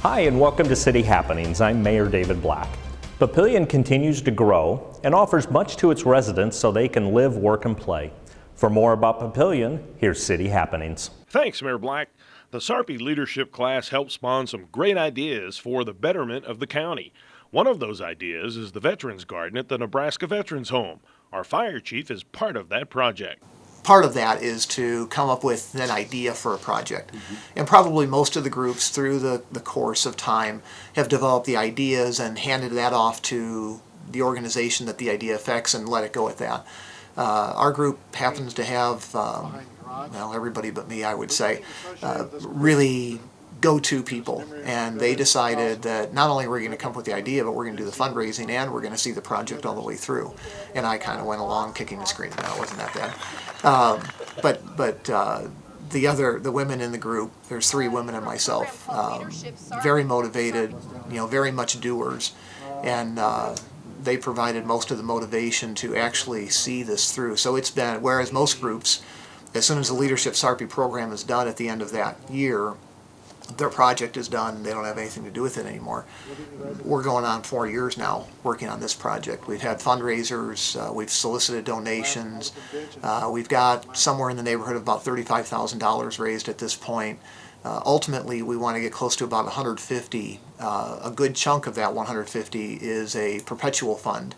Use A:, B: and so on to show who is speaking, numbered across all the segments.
A: Hi, and welcome to City Happenings. I'm Mayor David Black. Papillion continues to grow and offers much to its residents so they can live, work, and play. For more about Papillion, here's City Happenings.
B: Thanks, Mayor Black. The Sarpy leadership class helped spawn some great ideas for the betterment of the county. One of those ideas is the Veterans Garden at the Nebraska Veterans Home. Our fire chief is part of that project.
C: Part of that is to come up with an idea for a project. And probably most of the groups through the course of time have developed the ideas and handed that off to the organization that the idea affects and let it go at that. Our group happens to have, well, everybody but me, I would say, really go-to people, and they decided that not only were we going to come up with the idea, but we're going to do the fundraising and we're going to see the project all the way through. And I kind of went along kicking and screaming. No, it wasn't that bad. The women in the group, there's 3 women and myself, very motivated, very much doers, and they provided most of the motivation to actually see this through. So it's been, whereas most groups, as soon as the Leadership Sarpy program is done at the end of that year, their project is done, they don't have anything to do with it anymore. We're going on 4 years now working on this project. We've had fundraisers, we've solicited donations, we've got somewhere in the neighborhood of about $35,000 raised at this point. Ultimately, we want to get close to about 150. A good chunk of that 150 is a perpetual fund.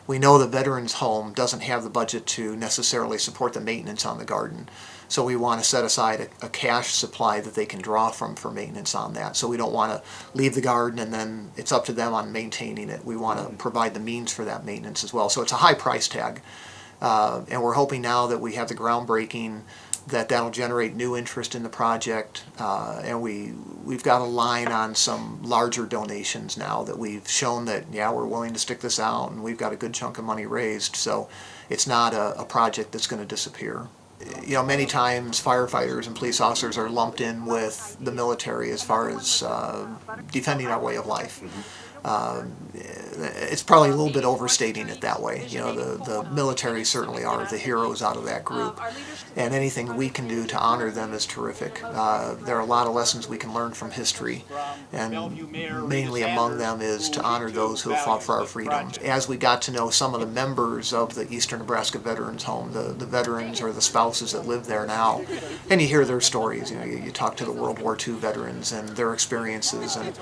C: We know the Veterans Home doesn't have the budget to necessarily support the maintenance on the garden. So we want to set aside a cash supply that they can draw from for maintenance on that. So we don't want to leave the garden and then it's up to them on maintaining it. We want to provide the means for that maintenance as well. So it's a high price tag. And we're hoping now that we have the groundbreaking that'll generate new interest in the project. And we've got a line on some larger donations now that we've shown that, yeah, we're willing to stick this out and we've got a good chunk of money raised. So it's not a project that's going to disappear. Many times firefighters and police officers are lumped in with the military as far as defending our way of life. It's probably a little bit overstating it that way. The military certainly are the heroes out of that group, and anything we can do to honor them is terrific. There are a lot of lessons we can learn from history, and mainly among them is to honor those who have fought for our freedom. As we got to know some of the members of the Eastern Nebraska Veterans Home, the veterans or the spouses that live there now, and you hear their stories. You talk to the World War II veterans and their experiences, and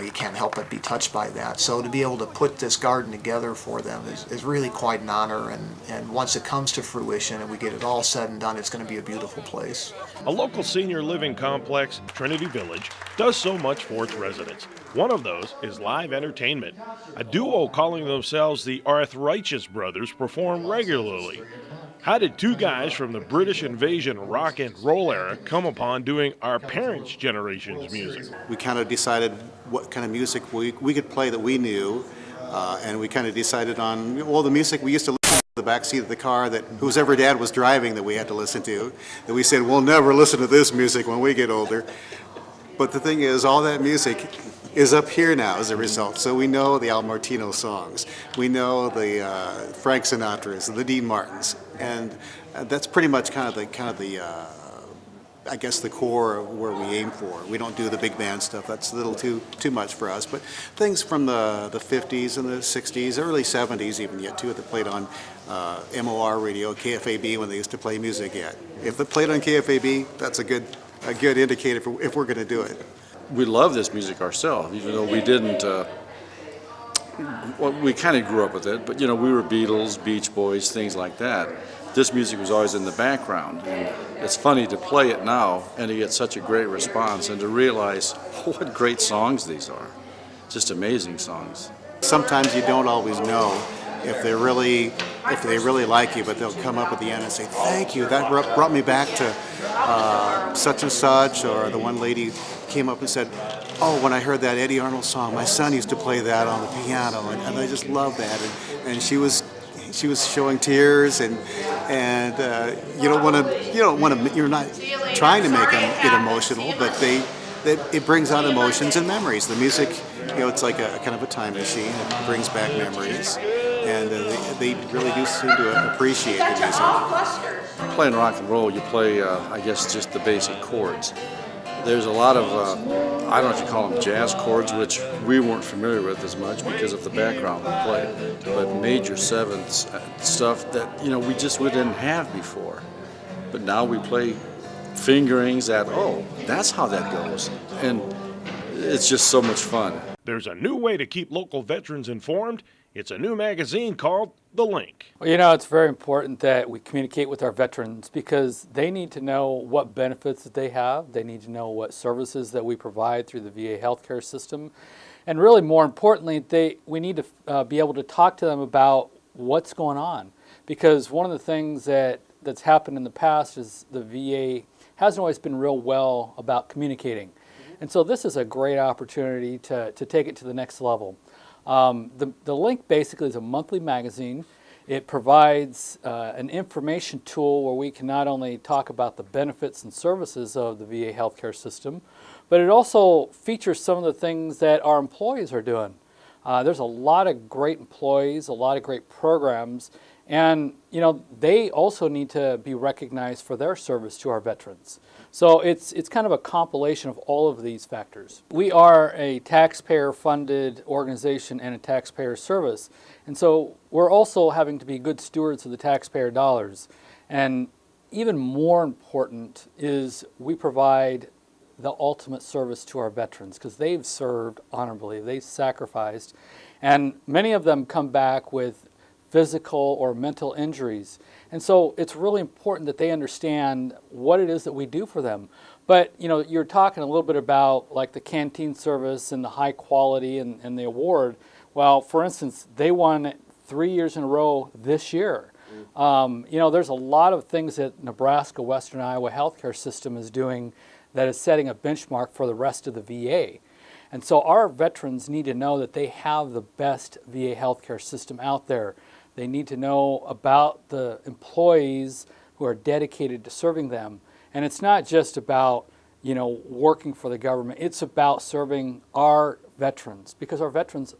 C: you can't help but be touched by that. So to be able to put this garden together for them is really quite an honor, and once it comes to fruition and we get it all said and done, it's going to be a beautiful place.
B: A local senior living complex, Trinity Village, does so much for its residents. One of those is live entertainment. A duo calling themselves the Arthrighteous Brothers perform regularly. How did 2 guys from the British invasion rock and roll era come upon doing our parents' generation's music?
D: We kind of decided what kind of music we could play that we knew, and we kind of decided on, the music we used to listen to in the back seat of the car that whoever dad was driving that we had to listen to. And we said, we'll never listen to this music when we get older. But the thing is, all that music is up here now as a result. So we know the Al Martino songs, we know the Frank Sinatras, the Dean Martins, and that's pretty much kind of the I guess the core of where we aim for. We don't do the big band stuff. That's a little too much for us. But things from the 50s and the 60s, early 70s even yet too, that played on MOR radio, KFAB when they used to play music yet. If they played on KFAB, that's a good indicator if we're going to do it.
E: We love this music ourselves, even though we didn't, we kind of grew up with it, but we were Beatles, Beach Boys, things like that. This music was always in the background, and it's funny to play it now and to get such a great response and to realize what great songs these are. Just amazing songs.
D: Sometimes you don't always know if they really like you, but they'll come up at the end and say, thank you, that brought me back to such and such, or the one lady came up and said, oh, when I heard that Eddie Arnold song, my son used to play that on the piano, and I just love that. And she was showing tears, and you're not trying to make them get emotional, but it brings out emotions and memories. The music, it's like a kind of a time machine. It brings back memories, and they really do seem to appreciate the music.
E: Playing rock and roll, you play, I guess, just the basic chords. There's a lot of, I don't know if you call them jazz chords, which we weren't familiar with as much because of the background we played, but major sevenths, stuff that, we didn't have before. But now we play fingerings that, oh, that's how that goes. And it's just so much fun.
B: There's a new way to keep local veterans informed. It's a new magazine called The Link.
F: Well, it's very important that we communicate with our veterans because they need to know what benefits that they have. They need to know what services that we provide through the VA healthcare system. And really, more importantly, we need to be able to talk to them about what's going on. Because one of the things that's happened in the past is the VA hasn't always been real well about communicating. And so this is a great opportunity to take it to the next level. The Link basically is a monthly magazine. It provides an information tool where we can not only talk about the benefits and services of the VA healthcare system, but it also features some of the things that our employees are doing. There's a lot of great employees, a lot of great programs, and they also need to be recognized for their service to our veterans. So it's kind of a compilation of all of these factors. We are a taxpayer-funded organization and a taxpayer service, and so we're also having to be good stewards of the taxpayer dollars. And even more important is we provide the ultimate service to our veterans because they've served honorably, they've sacrificed, and many of them come back with physical or mental injuries. And so it's really important that they understand what it is that we do for them. But you're talking a little bit about like the canteen service and the high quality and the award. Well, for instance, they won 3 years in a row this year. There's a lot of things that Nebraska-Western Iowa healthcare system is doing that is setting a benchmark for the rest of the VA. And so our veterans need to know that they have the best VA healthcare system out there. They need to know about the employees who are dedicated to serving them. And it's not just about, working for the government. It's about serving our veterans because our veterans,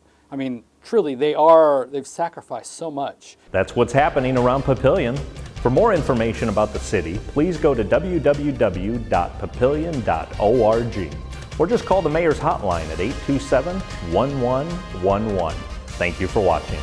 F: truly, they've sacrificed so much.
A: That's what's happening around Papillion. For more information about the city, please go to www.papillion.org or just call the mayor's hotline at 827-1111. Thank you for watching.